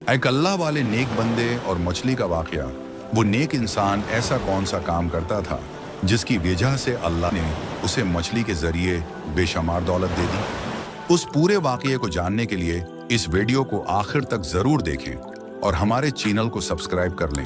एक अल्लाह वाले नेक बंदे और मछली का वाकया। वो नेक इंसान ऐसा कौन सा काम करता था जिसकी वजह से अल्लाह ने उसे मछली के जरिए बेशुमार दौलत दे दी। उस पूरे वाकये को जानने के लिए इस वीडियो को आखिर तक जरूर देखें और हमारे चैनल को सब्सक्राइब कर लें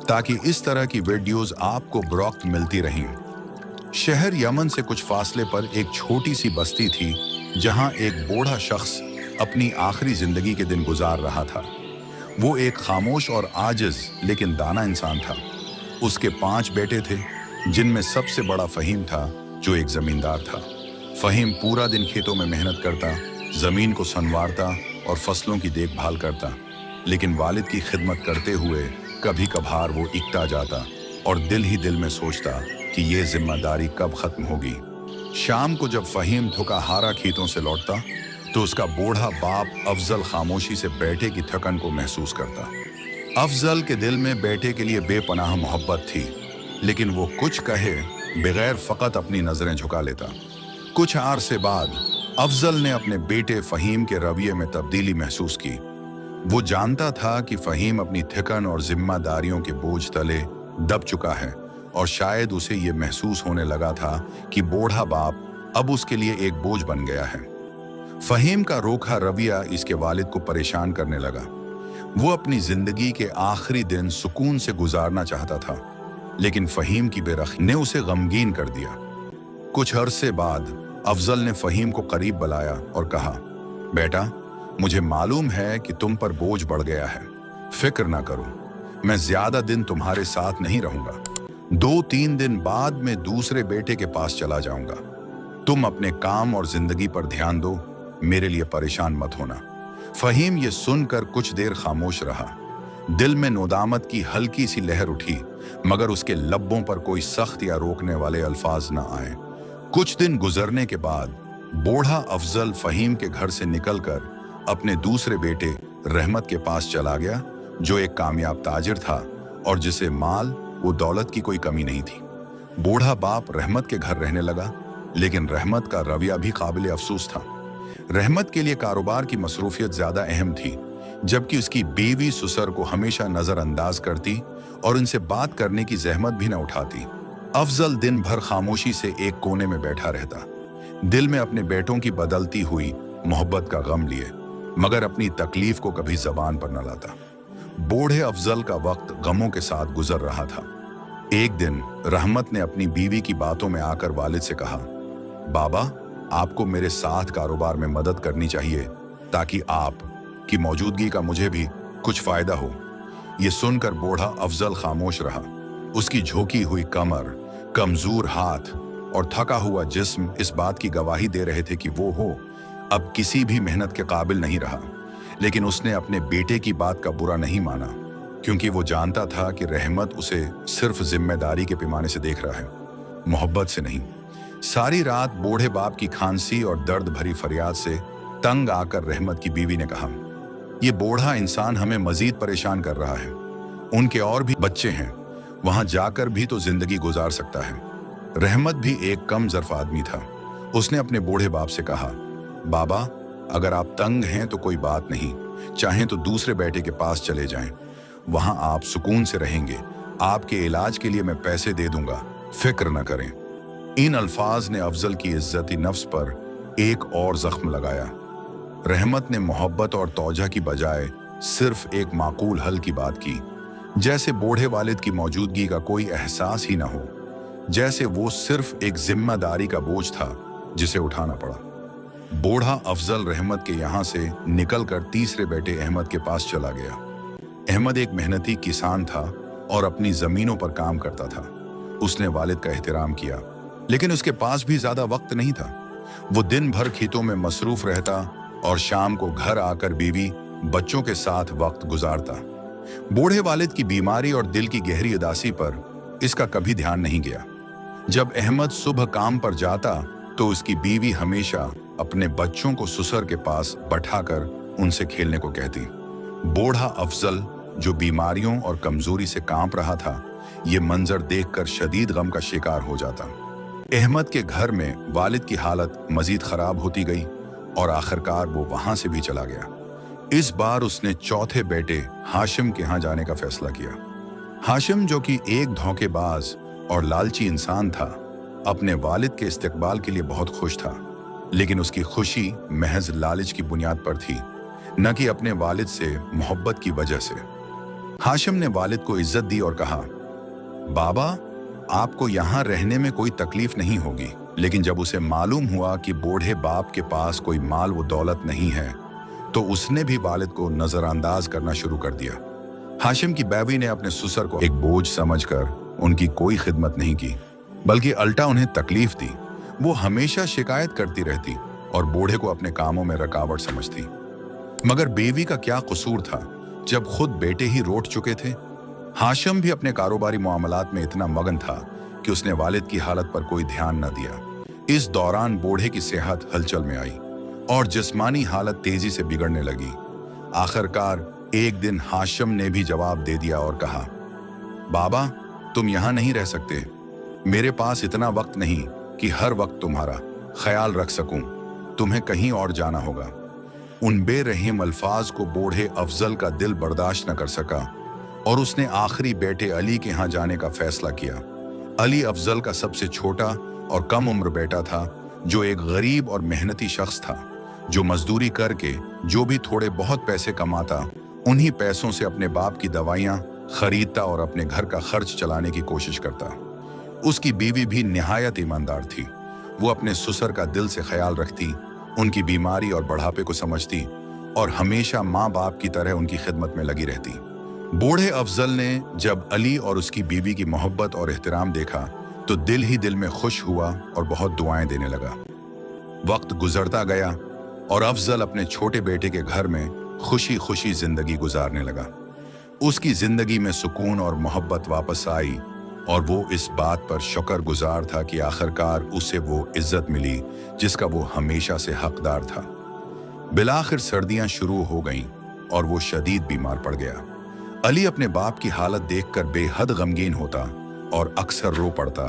ताकि इस तरह की वीडियोस आपको बरौक्त मिलती रहें। शहर यमन से कुछ फासले पर एक छोटी सी बस्ती थी जहां एक बूढ़ा शख्स अपनी आखिरी जिंदगी के दिन गुजार रहा था। वो एक खामोश और आजिज लेकिन दाना इंसान था। उसके 5 बेटे थे जिनमें सबसे बड़ा फहीम था जो एक जमींदार था। फहीम पूरा दिन खेतों में मेहनत करता, जमीन को संवारता और फसलों की देखभाल करता, लेकिन वालिद की खिदमत करते हुए कभी कभार वो इकता जाता और दिल ही दिल में सोचता कि ये जिम्मेदारी कब खत्म होगी। शाम को जब फहीम थका हारा खेतों से लौटता तो उसका बूढ़ा बाप अफजल खामोशी से बेटे की थकन को महसूस करता। अफजल के दिल में बेटे के लिए बेपनाह मोहब्बत थी, लेकिन वो कुछ कहे बगैर फकत अपनी नजरें झुका लेता। कुछ अरसे बाद अफजल ने अपने बेटे फहीम के रवैये में तब्दीली महसूस की। वो जानता था कि फहीम अपनी थकन और जिम्मेदारियों के बोझ तले दब चुका है और शायद उसे ये महसूस होने लगा था कि बूढ़ा बाप अब उसके लिए एक बोझ बन गया है। फहीम का रोखा रवैया इसके वालिद को परेशान करने लगा। वो अपनी जिंदगी के आखिरी दिन सुकून से गुजारना चाहता था, लेकिन फहीम की बेरखी ने उसे गमगीन कर दिया। कुछ अरसे बाद अफजल ने फहीम को करीब बुलाया और कहा, बेटा, मुझे मालूम है कि तुम पर बोझ बढ़ गया है। फिक्र ना करो, मैं ज्यादा दिन तुम्हारे साथ नहीं रहूंगा। 2-3 दिन बाद मैं दूसरे बेटे के पास चला जाऊंगा। तुम अपने काम और जिंदगी पर ध्यान दो, मेरे लिए परेशान मत होना। फहीम ये सुनकर कुछ देर खामोश रहा। दिल में नोदामत की हल्की सी लहर उठी, मगर उसके लब्बों पर कोई सख्त या रोकने वाले अल्फाज न आए। कुछ दिन गुजरने के बाद बूढ़ा अफजल फहीम के घर से निकलकर अपने दूसरे बेटे रहमत के पास चला गया, जो एक कामयाब ताजिर था और जिसे माल वो दौलत की कोई कमी नहीं थी। बूढ़ा बाप रहमत के घर रहने लगा, लेकिन रहमत का रवैया भी काबिल अफसोस था। रहमत के लिए कारोबार की मसरूफियत ज्यादा अहम थी, जबकि उसकी बीवी ससुर को हमेशा नजरअंदाज करती और उनसे बात करने की जहमत भी न उठाती। अफजल दिन भर खामोशी से एक कोने में बैठा रहता, दिल में अपने बेटों की बदलती हुई मोहब्बत का गम लिए, मगर अपनी तकलीफ को कभी जबान पर न लाता। बूढ़े अफजल का वक्त गमों के साथ गुजर रहा था। एक दिन रहमत ने अपनी बीवी की बातों में आकर वालिद से कहा, बाबा, आपको मेरे साथ कारोबार में मदद करनी चाहिए ताकि आप की मौजूदगी का मुझे भी कुछ फायदा हो। ये सुनकर बूढ़ा अफजल खामोश रहा। उसकी झुकी हुई कमर, कमजोर हाथ और थका हुआ जिस्म इस बात की गवाही दे रहे थे कि वो अब किसी भी मेहनत के काबिल नहीं रहा। लेकिन उसने अपने बेटे की बात का बुरा नहीं माना, क्योंकि वो जानता था कि रहमत उसे सिर्फ जिम्मेदारी के पैमाने से देख रहा है, मोहब्बत से नहीं। सारी रात बूढ़े बाप की खांसी और दर्द भरी फरियाद से तंग आकर रहमत की बीवी ने कहा, ये बूढ़ा इंसान हमें मजीद परेशान कर रहा है। उनके और भी बच्चे हैं, वहां जाकर भी तो जिंदगी गुजार सकता है। रहमत भी एक कम ज़र्फ आदमी था। उसने अपने बूढ़े बाप से कहा, बाबा, अगर आप तंग हैं तो कोई बात नहीं, चाहें तो दूसरे बेटे के पास चले जाएं, वहां आप सुकून से रहेंगे। आपके इलाज के लिए मैं पैसे दे दूंगा, फिक्र न करें। इन अल्फाज ने अफजल की इज्जती नफ्स पर एक और जख्म लगाया। रहमत ने मोहब्बत और तौजा की बजाय सिर्फ एक माकूल हल की बात की, जैसे बूढ़े वालिद की मौजूदगी का कोई एहसास ही ना हो, जैसे वो सिर्फ एक जिम्मेदारी का बोझ था जिसे उठाना पड़ा। बूढ़ा अफजल रहमत के यहाँ से निकलकर तीसरे बेटे अहमद के पास चला गया। अहमद एक मेहनती किसान था और अपनी जमीनों पर काम करता था। उसने वालिद का एहतराम किया, लेकिन उसके पास भी ज्यादा वक्त नहीं था। वो दिन भर खेतों में मसरूफ रहता और शाम को घर आकर बीवी बच्चों के साथ वक्त गुजारता। बूढ़े वालिद की बीमारी और दिल की गहरी उदासी पर इसका कभी ध्यान नहीं गया। जब अहमद सुबह काम पर जाता तो उसकी बीवी हमेशा अपने बच्चों को ससुर के पास बैठाकर उनसे खेलने को कहती। बूढ़ा अफजल, जो बीमारियों और कमजोरी से कांप रहा था, ये मंजर देखकर शदीद गम का शिकार हो जाता। अहमद के घर में वालिद की हालत मजीद खराब होती गई और आखिरकार वो वहां से भी चला गया। इस बार उसने चौथे बेटे हाशिम के यहाँ जाने का फैसला किया। हाशिम, जो कि एक धोखेबाज और लालची इंसान था, अपने वालिद के इस्तकबाल के लिए बहुत खुश था, लेकिन उसकी खुशी महज लालच की बुनियाद पर थी, न कि अपने वालिद से मोहब्बत की वजह से। हाशिम ने वालिद को इज्जत दी और कहा, बाबा, आपको यहाँ रहने में कोई तकलीफ नहीं होगी। लेकिन जब उसे मालूम हुआ कि बूढ़े बाप के पास कोई माल व दौलत नहीं है, तो उसने भी वालिद को नजरअंदाज करना शुरू कर दिया। हाशिम की बीवी ने अपने ससुर को एक बोझ समझकर उनकी कोई खिदमत नहीं की, बल्कि उल्टा उन्हें तकलीफ दी। वो हमेशा शिकायत करती रहती और बूढ़े को अपने कामों में रुकावट समझती। मगर बीवी का क्या कसूर था जब खुद बेटे ही रोट चुके थे। हाशिम भी अपने कारोबारी मामलात में इतना मगन था कि उसने वालिद की हालत पर कोई ध्यान न दिया। इस दौरान बूढ़े की सेहत हलचल में आई और जिस्मानी हालत तेजी से बिगड़ने लगी। आखिरकार एक दिन हाशिम ने भी जवाब दे दिया और कहा, बाबा, तुम यहाँ नहीं रह सकते। मेरे पास इतना वक्त नहीं कि हर वक्त तुम्हारा ख्याल रख सकूं। तुम्हें कहीं और जाना होगा। उन बेरहम अल्फाज को बूढ़े अफजल का दिल बर्दाश्त न कर सका और उसने आखिरी बेटे अली के यहाँ जाने का फैसला किया। अली अफजल का सबसे छोटा और कम उम्र बेटा था, जो एक गरीब और मेहनती शख्स था, जो मजदूरी करके जो भी थोड़े बहुत पैसे कमाता, उन्हीं पैसों से अपने बाप की दवाइयाँ खरीदता और अपने घर का खर्च चलाने की कोशिश करता। उसकी बीवी भी निहायत ईमानदार थी। वो अपने ससुर का दिल से ख्याल रखती, उनकी बीमारी और बढ़ापे को समझती और हमेशा माँ बाप की तरह उनकी खिदमत में लगी रहती। बूढ़े अफजल ने जब अली और उसकी बीवी की मोहब्बत और एहतराम देखा तो दिल ही दिल में खुश हुआ और बहुत दुआएं देने लगा। वक्त गुजरता गया और अफजल अपने छोटे बेटे के घर में खुशी खुशी जिंदगी गुजारने लगा। उसकी जिंदगी में सुकून और मोहब्बत वापस आई और वो इस बात पर शुक्रगुजार था कि आखिरकार उसे वो इज्जत मिली जिसका वो हमेशा से हकदार था। बिलाखिर सर्दियां शुरू हो गईं और वो शदीद बीमार पड़ गया। अली अपने बाप की हालत देखकर बेहद गमगीन होता और अक्सर रो पड़ता,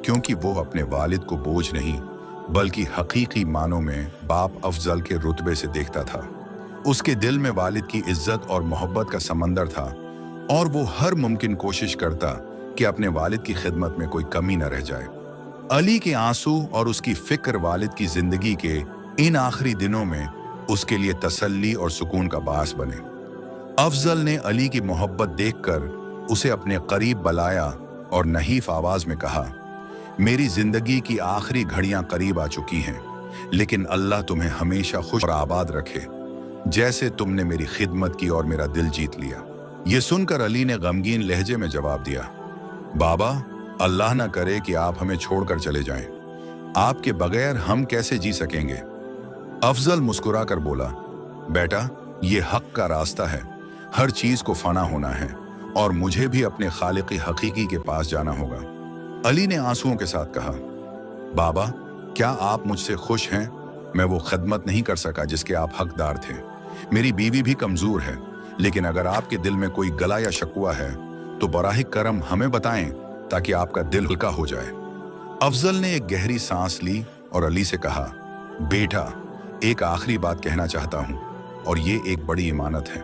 क्योंकि वो अपने वालिद को बोझ नहीं बल्कि हकीकी मानों में बाप अफजल के रुतबे से देखता था। उसके दिल में वालिद की इज्जत और मोहब्बत का समंदर था और वो हर मुमकिन कोशिश करता कि अपने वालिद की खिदमत में कोई कमी न रह जाए। अली के आंसू और उसकी फिक्र वालिद की जिंदगी के इन आखिरी दिनों में उसके लिए तसल्ली और सुकून का बास बने। अफजल ने अली की मोहब्बत देखकर उसे अपने करीब बुलाया और नहीफ आवाज में कहा, मेरी जिंदगी की आखिरी घड़ियां करीब आ चुकी हैं, लेकिन अल्लाह तुम्हें हमेशा खुश और आबाद रखे, जैसे तुमने मेरी खिदमत की और मेरा दिल जीत लिया। ये सुनकर अली ने गमगीन लहजे में जवाब दिया, बाबा, अल्लाह ना करे कि आप हमें छोड़कर चले जाएं। आपके बगैर हम कैसे जी सकेंगे। अफजल मुस्कुरा कर बोला, बेटा, ये हक का रास्ता है, हर चीज को फना होना है और मुझे भी अपने खालिक हकीकी के पास जाना होगा। अली ने आंसुओं के साथ कहा, बाबा, क्या आप मुझसे खुश हैं? मैं वो खिदमत नहीं कर सका जिसके आप हकदार थे। मेरी बीवी भी कमजोर है, लेकिन अगर आपके दिल में कोई गला या शकुआ है तो बराह करम हमें बताएं ताकि आपका दिल हल्का हो जाए। अफजल ने एक गहरी सांस ली और अली से कहा, बेटा, एक आखिरी बात कहना चाहता हूं और ये एक बड़ी इमानत है।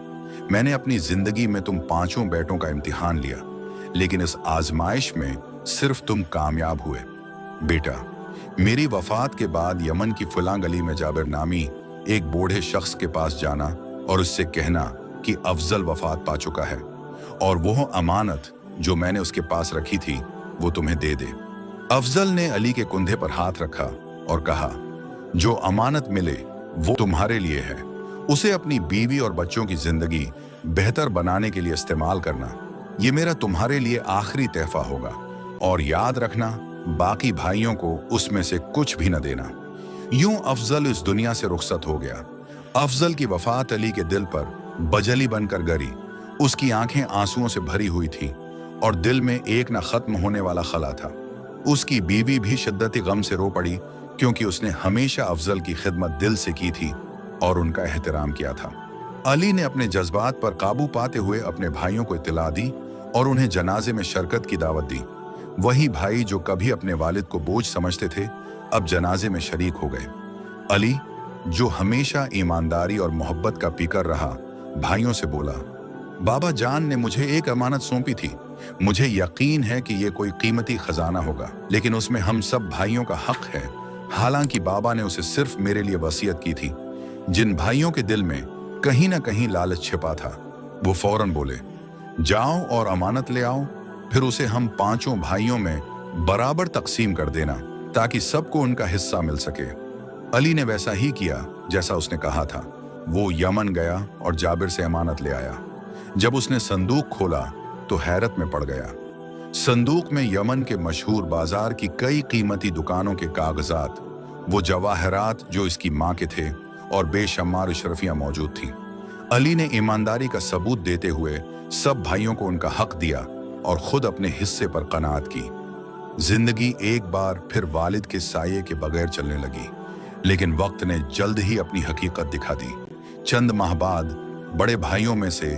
मैंने अपनी जिंदगी में तुम पांचों बेटों का इम्तिहान लिया, लेकिन इस आजमाइश में सिर्फ तुम कामयाब हुए। बेटा, मेरी वफात के बाद यमन की फुलां गली में जाबिर नामी एक बूढ़े शख्स के पास जाना और उससे कहना कि अफजल वफात पा चुका है और वो अमानत जो मैंने उसके पास रखी थी वो तुम्हें दे दे। अफजल ने अली के कंधे पर हाथ रखा और कहा, जो अमानत मिले वो तुम्हारे लिए है, उसे अपनी बीवी और बच्चों की जिंदगी बेहतर बनाने के लिए इस्तेमाल करना। ये मेरा तुम्हारे लिए आखिरी तोहफा होगा और याद रखना, बाकी भाइयों को उसमें से कुछ भी न देना। यूं अफजल इस दुनिया से रुखसत हो गया। अफजल की वफात अली के दिल पर बजली बनकर गिरी। उसकी आंखें आंसुओं से भरी हुई थीं और दिल में एक न खत्म होने वाला खला था। उसकी बीवी भी शिद्दती गम से रो पड़ी, क्योंकि उसने हमेशा अफजल की खिदमत दिल से की थी और उनका एहतराम किया था। अली ने अपने जज्बात पर काबू पाते हुए अपने भाइयों को इत्तला दी और उन्हें जनाजे में शिरकत की दावत दी। वही भाई जो कभी अपने वालिद को बोझ समझते थे, अब जनाजे में शरीक हो गए। अली, जो हमेशा ईमानदारी और मोहब्बत का पीकर रहा, भाइयों से बोला, बाबा जान ने मुझे एक अमानत सौंपी थी। मुझे यकीन है कि ये कोई कीमती खजाना होगा, लेकिन उसमें हम सब भाइयों का हक है। हालांकि बाबा ने उसे सिर्फ मेरे लिए वसीयत की थी। जिन भाइयों के दिल में कहीं ना कहीं लालच छिपा था, वो फौरन बोले, जाओ और अमानत ले आओ, फिर उसे हम पांचों भाइयों में बराबर तकसीम कर देना, ताकि सबको उनका हिस्सा मिल सके। अली ने वैसा ही किया जैसा उसने कहा था। वो यमन गया और जाबिर से अमानत ले आया। जब उसने संदूक खोला तो हैरत में पड़ गया। संदूक में यमन के मशहूर बाजार की कई कीमती दुकानों के कागजात, वो जवाहरात जो इसकी माँ के थे, और बेशुमार अशरफियां मौजूद थीं। अली ने ईमानदारी का सबूत देते हुए सब भाइयों को उनका हक दिया और खुद अपने हिस्से पर कनात की। जिंदगी एक बार फिर वालिद के साये के बगैर चलने लगी, लेकिन वक्त ने जल्द ही अपनी हकीकत दिखा दी। चंद माह बाद बड़े भाइयों में से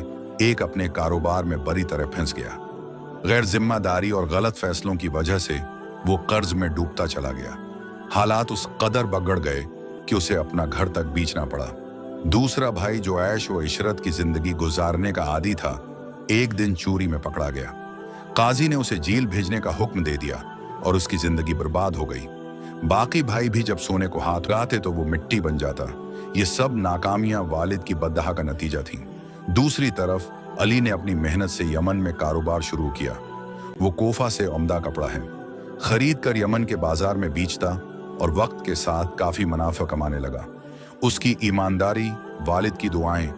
एक अपने कारोबार में बुरी तरह फंस गया। गैर जिम्मेदारी और गलत फैसलों की वजह से वो कर्ज में डूबता चला गया। हालात उस कदर बिगड़ गए कि उसे अपना घर तक बेचना पड़ा। दूसरा भाई जो ऐश व इशरत की जिंदगी गुजारने का आदी था, एक दिन चोरी में पकड़ा गया। काजी ने उसे जेल भेजने का हुक्म दे दिया और उसकी जिंदगी बर्बाद हो गई। बाकी भाई भी जब सोने को हाथ लगाते तो वो मिट्टी बन जाता। ये सब नाकामियां वालिद की बददुआ का नतीजा थीं। दूसरी तरफ अली ने अपनी मेहनत से यमन में कारोबार शुरू किया। वो कोफा से उम्दा कपड़ा है खरीद कर यमन के बाजार में बेचता और वक्त के साथ काफी मुनाफा कमाने लगा। उसकी ईमानदारी, वालिद की दुआएं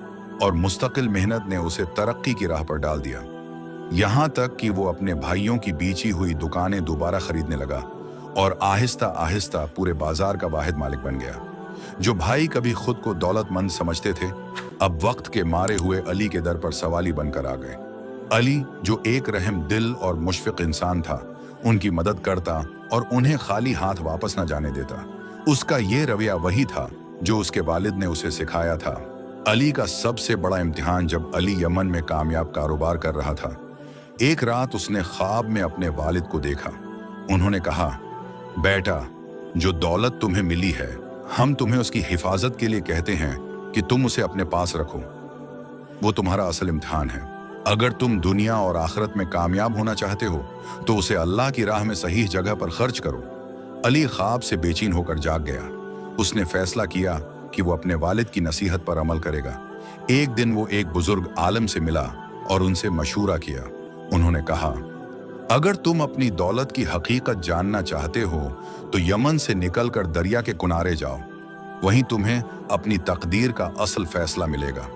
और मुस्तकिल मेहनत ने उसे तरक्की की राह पर डाल दिया। यहाँ तक कि वो अपने भाइयों की बेची हुई दुकानें दोबारा खरीदने लगा और आहिस्ता आहिस्ता पूरे बाजार का वाहिद मालिक बन गया। जो भाई कभी खुद को दौलतमंद समझते थे, अब वक्त के मारे हुए अली के दर पर सवाली बनकर आ गए। अली जो एक रहम दिल और मुशफिक इंसान था, उनकी मदद करता और उन्हें खाली हाथ वापस न जाने देता। उसका ये रवैया वही था जो उसके वालिद ने उसे सिखाया था। अली का सबसे बड़ा इम्तिहान जब अली यमन में कामयाब कारोबार कर रहा था। एक रात उसने ख्वाब में अपने वालिद को देखा। उन्होंने कहा, बेटा, जो दौलत तुम्हें मिली है, हम तुम्हें उसकी हिफाजत के लिए कहते हैं कि तुम उसे अपने पास रखो। वो तुम्हारा असल इम्तिहान है। अगर तुम दुनिया और आखिरत में कामयाब होना चाहते हो तो उसे अल्लाह की राह में सही जगह पर खर्च करो। अली ख्वाब से बेचैन होकर जाग गया। उसने फैसला किया कि वो अपने वालिद की नसीहत पर अमल करेगा। एक दिन वो एक बुजुर्ग आलम से मिला और उनसे मशूरा किया। उन्होंने कहा, अगर तुम अपनी दौलत की हकीकत जानना चाहते हो तो यमन से निकलकर दरिया के किनारे जाओ, वहीं तुम्हें अपनी तकदीर का असल फैसला मिलेगा।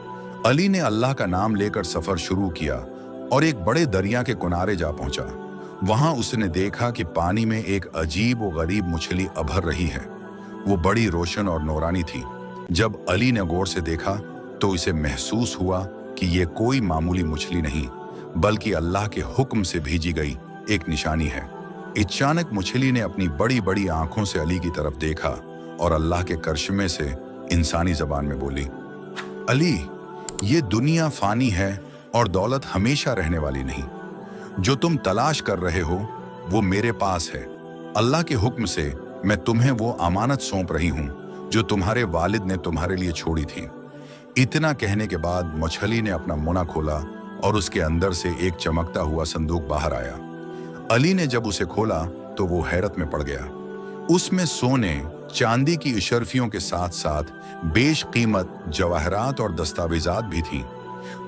अली ने अल्लाह का नाम लेकर सफर शुरू किया और एक बड़े दरिया के किनारे जा पहुंचा। वहां उसने देखा कि पानी में एक अजीब व गरीब मछली अभर रही है। वो बड़ी रोशन और नूरानी थी। जब अली ने गौर से देखा तो इसे महसूस हुआ कि ये कोई मामूली मछली नहीं, बल्कि अल्लाह के हुक्म से भेजी गई एक निशानी है। अचानक मछली ने अपनी बड़ी बड़ी आंखों से अली की तरफ देखा और अल्लाह के करिश्मे से इंसानी जबान में बोली, अली, ये दुनिया फानी है और दौलत हमेशा रहने वाली नहीं। जो तुम तलाश कर रहे हो वो मेरे पास है। अल्लाह के हुक्म से मैं तुम्हें वो अमानत सौंप रही हूँ जो तुम्हारे वालिद ने तुम्हारे लिए छोड़ी थी। इतना कहने के बाद मछली ने अपना मुना खोला और उसके अंदर से एक चमकता हुआ संदूक बाहर आया। अली ने जब उसे खोला तो वो हैरत में पड़ गया। उसमें सोने चांदी की इशरफियों के साथ साथ बेशकीमत जवाहरात और दस्तावेजात भी थीं,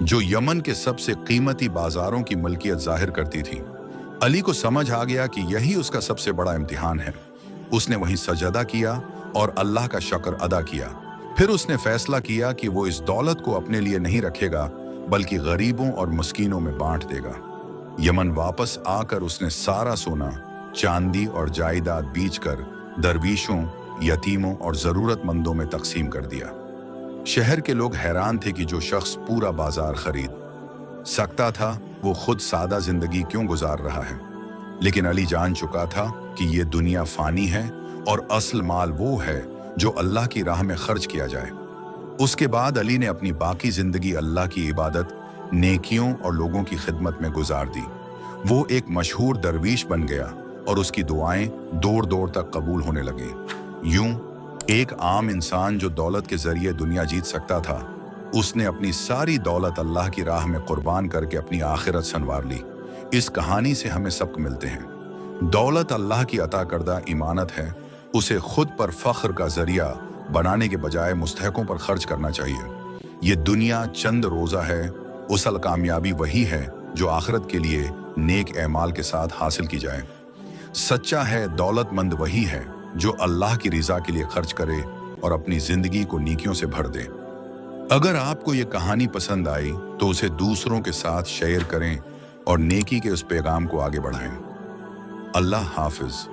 जो यमन के सबसे कीमती बाजारों की मलकियत जाहिर करती थी। अली को समझ आ गया कि यही उसका सबसे बड़ा इम्तिहान है। उसने वहीं सजदा किया और अल्लाह का शुक्र अदा किया। फिर उसने फैसला किया कि वो इस दौलत को अपने लिए नहीं रखेगा, बल्कि गरीबों और मस्कीनों में बांट देगा। यमन वापस आकर उसने सारा सोना, चांदी और जायदाद बेचकर दरवीशों, यतीमों और जरूरतमंदों में तकसीम कर दिया। शहर के लोग हैरान थे कि जो शख्स पूरा बाजार खरीद सकता था वो खुद सादा जिंदगी क्यों गुजार रहा है। लेकिन अली जान चुका था कि ये दुनिया फानी है और असल माल वो है जो अल्लाह की राह में खर्च किया जाए। उसके बाद अली ने अपनी बाकी जिंदगी अल्लाह की इबादत, नेकियों और लोगों की खिदमत में गुजार दी। वो एक मशहूर दरवीश बन गया और उसकी दुआएं दूर दूर तक कबूल होने लगी। यूं एक आम इंसान जो दौलत के जरिए दुनिया जीत सकता था, उसने अपनी सारी दौलत अल्लाह की राह में कुर्बान करके अपनी आखिरत संवार ली। इस कहानी से हमें सबक मिलते हैं। दौलत अल्लाह की अता करदा इमानत है, उसे खुद पर फख्र का जरिया बनाने के बजाय मुस्तहकों पर खर्च करना चाहिए। ये दुनिया चंद रोज़ा है, असल कामयाबी वही है जो आखिरत के लिए नेक एमाल के साथ हासिल की जाए। सच्चा है दौलतमंद वही है जो अल्लाह की रज़ा के लिए खर्च करे और अपनी ज़िंदगी को नेकियों से भर दे। अगर आपको ये कहानी पसंद आई तो उसे दूसरों के साथ शेयर करें और नेकी के उस पैगाम को आगे बढ़ाएं। अल्लाह हाफिज।